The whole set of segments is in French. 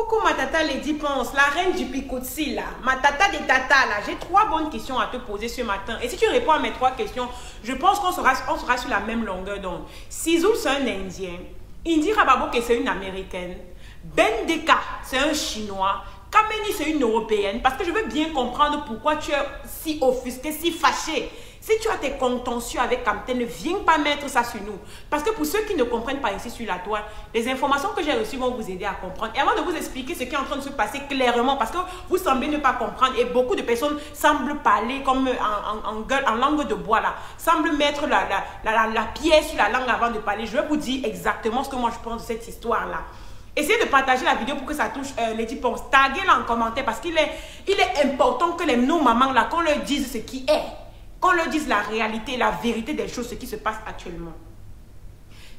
Coucou ma tata Lady Ponce, la reine du Picotsi là, ma tata des tatas là. J'ai 3 bonnes questions à te poser ce matin. Et si tu réponds à mes 3 questions, je pense qu'on sera sur la même longueur d'onde. Sizou c'est un Indien, Indira Baboke c'est une Américaine, Ben Deka c'est un Chinois, Kameni c'est une Européenne. Parce que je veux bien comprendre pourquoi tu es si offusqué, si fâché. Si tu as tes contentieux avec Kamtel, ne viens pas mettre ça sur nous. Parce que pour ceux qui ne comprennent pas ici sur la toile, les informations que j'ai reçues vont vous aider à comprendre. Et avant de vous expliquer ce qui est en train de se passer clairement, parce que vous semblez ne pas comprendre et beaucoup de personnes semblent parler comme en langue de bois là, semblent mettre la pierre sur la langue avant de parler. Je vais vous dire exactement ce que moi je pense de cette histoire là. Essayez de partager la vidéo pour que ça touche Lady Ponce. Taguez-la en commentaire parce qu'il est important que nos mamans là, qu'on leur dise ce qui est. Qu'on leur dise la réalité, la vérité des choses, ce qui se passe actuellement.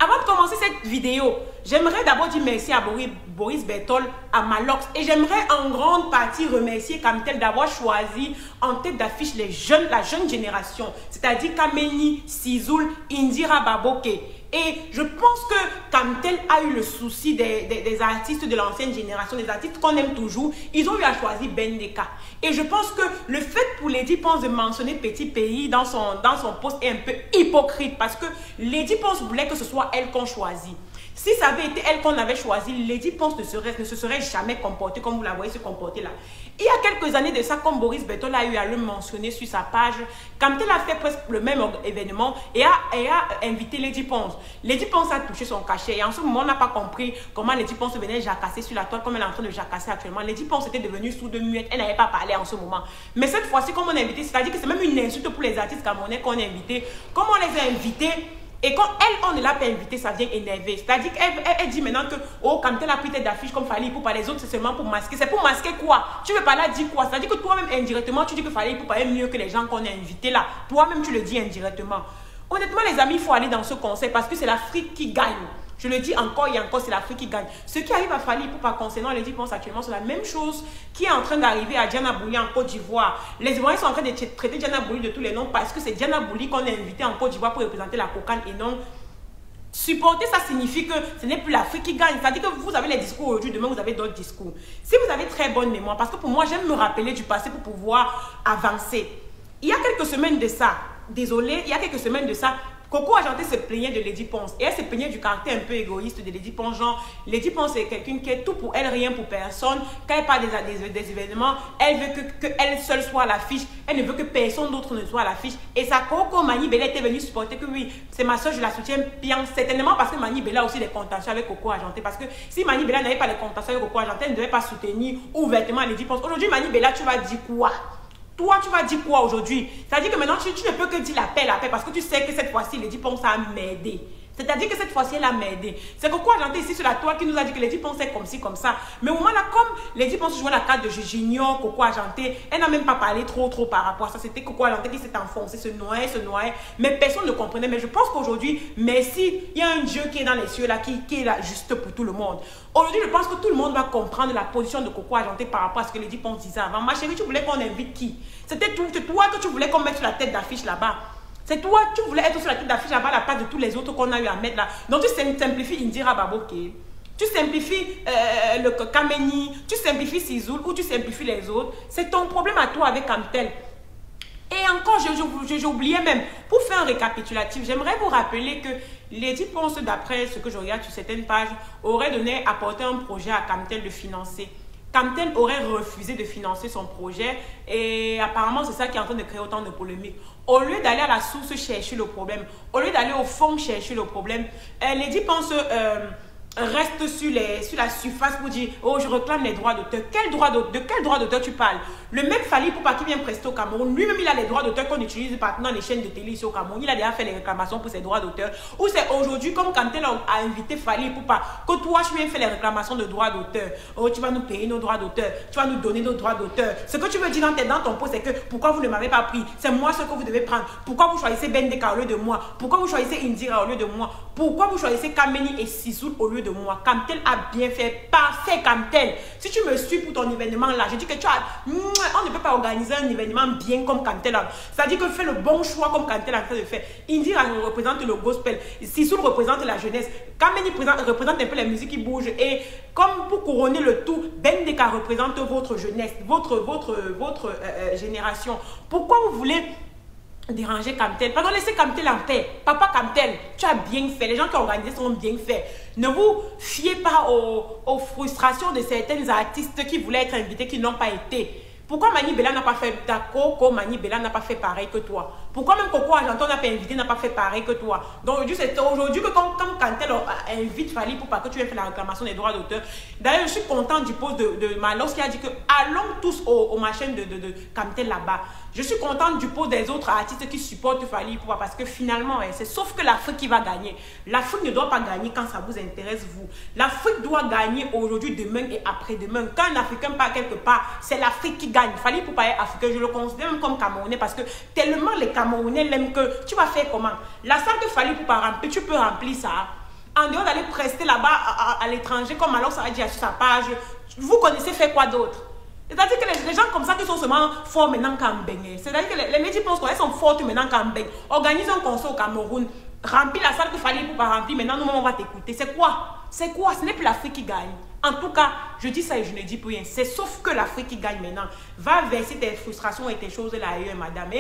Avant de commencer cette vidéo, j'aimerais d'abord dire merci à Boris Bertol, à Malox. Et j'aimerais en grande partie remercier Kamtel d'avoir choisi en tête d'affiche la jeune génération. C'est-à-dire Kameni, Sizoul, Indira Baboke. Et je pense que Kamtel a eu le souci des artistes de l'ancienne génération, des artistes qu'on aime toujours. Ils ont eu à choisir Ben Deka. Et je pense que le fait pour Lady Ponce de mentionner Petit Pays dans son post est un peu hypocrite. Parce que Lady Ponce voulait que ce soit elle qu'on choisit. Si ça avait été elle qu'on avait choisi, Lady Ponce ne se serait jamais comportée comme vous la voyez se comporter là. Il y a quelques années de ça, comme Boris Bertol a eu à le mentionner sur sa page, Kamtel a fait presque le même événement et a invité Lady Ponce. Lady Ponce a touché son cachet et en ce moment, on n'a pas compris comment Lady Ponce venait jacasser sur la toile comme elle est en train de jacasser actuellement. Lady Ponce était devenue sourde muette, elle n'avait pas parlé en ce moment. Mais cette fois-ci, comme on a invité, c'est-à-dire que c'est même une insulte pour les artistes camerounais qu'on a invités. Comme on les a invités, et quand on ne l'a pas invité, ça vient énerver. C'est-à-dire qu'elle dit maintenant que, oh, Kamtel a pris tête d'affiche comme Fally Ipupa, les autres, c'est seulement pour masquer. C'est pour masquer quoi? Tu veux pas là dire quoi? C'est-à-dire que toi-même, indirectement, tu dis que Fally Ipupa est mieux que les gens qu'on a invités là. Toi-même, tu le dis indirectement. Honnêtement, les amis, il faut aller dans ce conseil parce que c'est l'Afrique qui gagne. Je le dis encore et encore, c'est l'Afrique qui gagne. Ce qui arrive à Fally Ipupa concernant Lady Ponce actuellement, c'est la même chose qui est en train d'arriver à Diana Bouli en Côte d'Ivoire. Les Ivoiriens sont en train de traiter Diana Bouli de tous les noms parce que c'est Diana Bouli qu'on a invité en Côte d'Ivoire pour représenter la cocane et non. Supporter, ça signifie que ce n'est plus l'Afrique qui gagne. C'est-à-dire que vous avez les discours aujourd'hui, demain vous avez d'autres discours. Si vous avez très bonne mémoire, parce que pour moi, j'aime me rappeler du passé pour pouvoir avancer. Il y a quelques semaines de ça, désolé, il y a quelques semaines de ça, Coco Argenté se plaignait de Lady Ponce. Et elle se plaignait du caractère un peu égoïste de Lady Ponce. Genre, Lady Ponce est quelqu'un qui est tout pour elle, rien pour personne. Quand elle parle des événements, elle veut que elle seule soit à l'affiche. Elle ne veut que personne d'autre ne soit à l'affiche. Et sa Coco Mani Bella était venue supporter que oui, c'est ma soeur, je la soutiens bien. Certainement parce que Mani Bella a aussi des contentieux avec Coco Argenté. Parce que si Mani Bella n'avait pas de contentieux avec Coco Argenté, elle ne devait pas soutenir ouvertement Lady Ponce. Aujourd'hui, Mani Bella, tu vas dire quoi? Toi, tu vas dire quoi aujourd'hui? C'est-à-dire que maintenant, tu ne peux que dire la paix, parce que tu sais que cette fois-ci, Lady Ponce a m'aider. C'est-à-dire que cette fois-ci, elle a m'aider. C'est que quoi, j'entends ici sur la toile qui nous a dit que Lady Ponce est comme ci, comme ça. Mais au moment là, comme Lady Ponce jouait la carte de Junior, Coco Argenté, elle n'a même pas parlé trop par rapport à ça. C'était Coco Argenté qui s'est enfoncé, se noyait. Mais personne ne comprenait. Mais je pense qu'aujourd'hui, merci, il y a un Dieu qui est dans les cieux là, qui est là juste pour tout le monde. Aujourd'hui, je pense que tout le monde va comprendre la position de Coco Argenté par rapport à ce que Lady Ponce disait avant. Ma chérie, tu voulais qu'on invite qui? C'était toi que tu voulais qu'on mette sur la tête d'affiche là-bas. C'est toi, tu voulais être sur la tête d'affiche à la place de tous les autres qu'on a eu à mettre là. Donc tu simplifies Indira Baboke, tu simplifies le Kameni, tu simplifies Sizoul ou tu simplifies les autres. C'est ton problème à toi avec Kamtel. Et encore, j'ai oublié même, pour faire un récapitulatif, j'aimerais vous rappeler que Lady Ponce, d'après ce que je regarde sur certaines pages, aurait apporté un projet à Kamtel de financer. Kamtel aurait refusé de financer son projet et apparemment c'est ça qui est en train de créer autant de polémiques. Au lieu d'aller à la source chercher le problème, au lieu d'aller au fond chercher le problème, Lady Ponce reste sur la surface pour dire oh je réclame les droits d'auteur. De quel droit d'auteur tu parles? Le même Fally Ipupa qui vient prester au Cameroun, lui-même il a les droits d'auteur qu'on utilise maintenant dans les chaînes de télé ici au Cameroun. Il a déjà fait les réclamations pour ses droits d'auteur. Ou c'est aujourd'hui comme Kamtel a invité Fally Ipupa que toi tu viens faire les réclamations de droits d'auteur. Oh tu vas nous payer nos droits d'auteur, tu vas nous donner nos droits d'auteur. Ce que tu veux dire dans ton post c'est que pourquoi vous ne m'avez pas pris? C'est moi ce que vous devez prendre. Pourquoi vous choisissez Ben Deka au lieu de moi? Pourquoi vous choisissez Indira au lieu de moi? Pourquoi vous choisissez Kameni et Sizoul au lieu de moi. Kamtel a bien fait, parfait Kamtel. Si tu me suis pour ton événement là, je dis que tu as... On ne peut pas organiser un événement bien comme Kamtel. C'est-à-dire que fais le bon choix comme Kamtel a en train de faire. Indira représente le gospel, Sissoul représente la jeunesse, Kameni représente un peu la musique qui bouge. Et comme pour couronner le tout, Bendeka représente votre jeunesse, votre génération. Pourquoi vous voulez déranger Kamtel? Pardon, laissez Kamtel en paix. Papa Kamtel, tu as bien fait. Les gens qui ont organisé sont bien faits. Ne vous fiez pas aux frustrations de certains artistes qui voulaient être invités, qui n'ont pas été. Pourquoi Mani Bella n'a pas fait d'accord, Mani Bella n'a pas fait pareil que toi? Pourquoi même Coco Argenton n'a pas invité, n'a pas fait pareil que toi? Donc c'est aujourd'hui que quand Kamtel invite Fally pour pas que tu aies fait la réclamation des droits d'auteur. D'ailleurs, je suis contente du poste de Malos qui a dit que allons tous au machin de Kamtel là-bas. Je suis contente du poste des autres artistes qui supportent Fally pour parce que finalement, c'est sauf que l'Afrique qui va gagner. L'Afrique ne doit pas gagner quand ça vous intéresse vous. L'Afrique doit gagner aujourd'hui, demain et après-demain. Quand un Africain part quelque part, c'est l'Afrique qui gagne. Fally pour pas être africain, je le considère même comme Camerounais parce que tellement les Camerounais l'aiment que tu vas faire comment? La salle que Fally pour pas remplir, tu peux remplir ça. En dehors d'aller prester là-bas à l'étranger, comme alors ça a dit sur sa page, vous connaissez faire quoi d'autre? C'est-à-dire que les gens comme ça qui sont seulement forts maintenant qu'en Bénin. C'est-à-dire que les médias pensent qu'elles sont fortes maintenant qu'en Bénin. Organise un concert au Cameroun, remplis la salle qu'il fallait pour pas remplir. Maintenant, nous, on va t'écouter. C'est quoi? C'est quoi? Ce n'est plus l'Afrique qui gagne. En tout cas, je dis ça et je ne dis plus rien. C'est sauf que l'Afrique qui gagne maintenant. Va verser tes frustrations et tes choses là ailleurs, madame.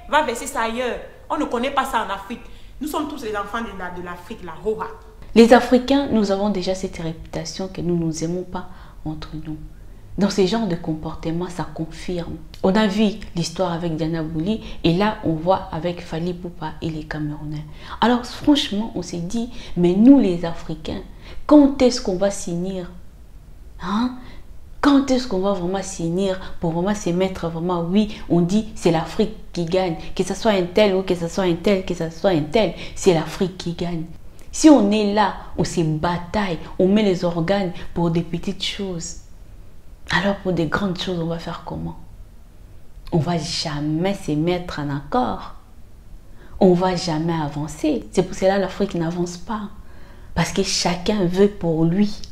Va verser ça ailleurs. On ne connaît pas ça en Afrique. Nous sommes tous les enfants de l'Afrique, la Roha. Les Africains, nous avons déjà cette réputation que nous ne nous aimons pas entre nous. Dans ce genre de comportement, ça confirme. On a vu l'histoire avec Diana Bouli et là, on voit avec Fally Ipupa et les Camerounais. Alors, franchement, on s'est dit, mais nous les Africains, quand est-ce qu'on va s'unir? Hein? Quand est-ce qu'on va vraiment s'unir pour vraiment se mettre vraiment, oui, on dit c'est l'Afrique qui gagne. Que ce soit un tel ou que ce soit un tel, que ce soit un tel, c'est l'Afrique qui gagne. Si on est là, on se bataille, on met les organes pour des petites choses. Alors pour des grandes choses, on va faire comment? On ne va jamais se mettre en accord. On ne va jamais avancer. C'est pour cela que l'Afrique n'avance pas. Parce que chacun veut pour lui.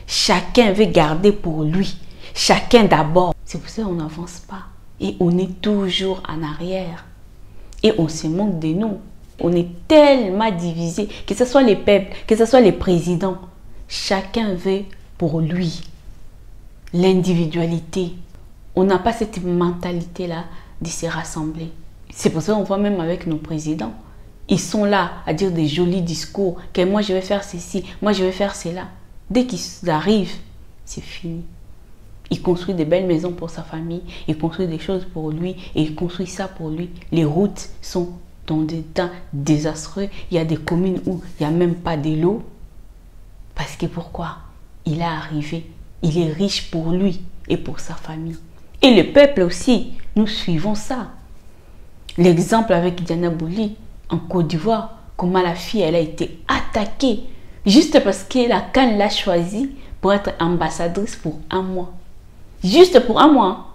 Chacun veut garder pour lui. Chacun d'abord. C'est pour ça qu'on n'avance pas. Et on est toujours en arrière. Et on se moque de nous. On est tellement divisés. Que ce soit les peuples, que ce soit les présidents. Chacun veut pour lui. L'individualité. On n'a pas cette mentalité-là de se rassembler. C'est pour ça qu'on voit même avec nos présidents. Ils sont là à dire des jolis discours. Que moi je vais faire ceci, moi je vais faire cela. Dès qu'ils arrivent, c'est fini. Il construit des belles maisons pour sa famille. Il construit des choses pour lui. Et il construit ça pour lui. Les routes sont dans des temps désastreux. Il y a des communes où il n'y a même pas de l'eau. Parce que pourquoi? Il est arrivé. Il est riche pour lui et pour sa famille. Et le peuple aussi, nous suivons ça. L'exemple avec Diana Bouli en Côte d'Ivoire, comment la fille elle a été attaquée juste parce que la CAN l'a choisie pour être ambassadrice pour un mois. Juste pour un mois.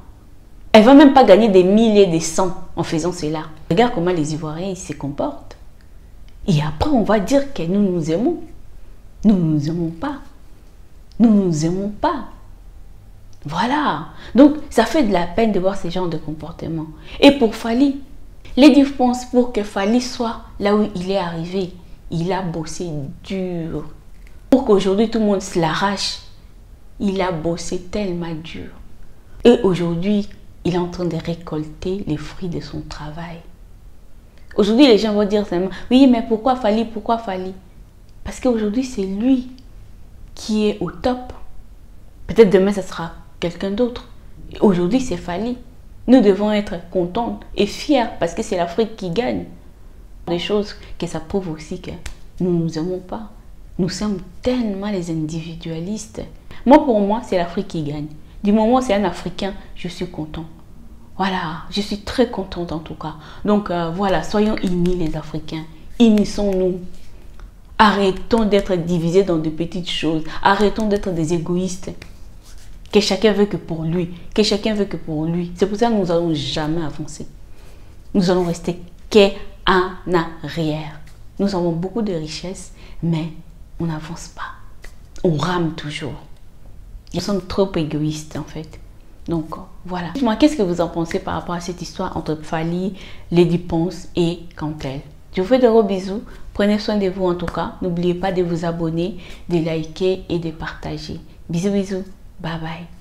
Elle ne va même pas gagner des milliers de cents en faisant cela. Regarde comment les Ivoiriens ils se comportent. Et après on va dire que nous nous aimons. Nous ne nous aimons pas. Nous ne nous aimons pas. Voilà. Donc, ça fait de la peine de voir ce genre de comportement. Et pour Fally, les différences pour que Fally soit là où il est arrivé, il a bossé dur. Pour qu'aujourd'hui, tout le monde se l'arrache, il a bossé tellement dur. Et aujourd'hui, il est en train de récolter les fruits de son travail. Aujourd'hui, les gens vont dire seulement, oui, mais pourquoi Fally? Pourquoi Fally? Parce qu'aujourd'hui, c'est lui qui est au top. Peut-être demain, ce sera quelqu'un d'autre. Aujourd'hui, c'est Fally. Nous devons être contents et fiers parce que c'est l'Afrique qui gagne. Des choses que ça prouve aussi que nous ne nous aimons pas. Nous sommes tellement les individualistes. Moi, pour moi, c'est l'Afrique qui gagne. Du moment où c'est un Africain, je suis content. Voilà, je suis très contente en tout cas. Donc voilà, soyons unis les Africains. Unissons-nous. Arrêtons d'être divisés dans de petites choses. Arrêtons d'être des égoïstes. Que chacun veut que pour lui. Que chacun veut que pour lui. C'est pour ça que nous n'allons jamais avancer. Nous allons rester qu'en arrière. Nous avons beaucoup de richesses, mais on n'avance pas. On rame toujours. Ils sont trop égoïstes en fait. Donc voilà. Dites-moi, qu'est-ce que vous en pensez par rapport à cette histoire entre Fally, Lady Ponce et Cantel? Je vous fais de gros bisous. Prenez soin de vous en tout cas. N'oubliez pas de vous abonner, de liker et de partager. Bisous, bisous. Bye bye.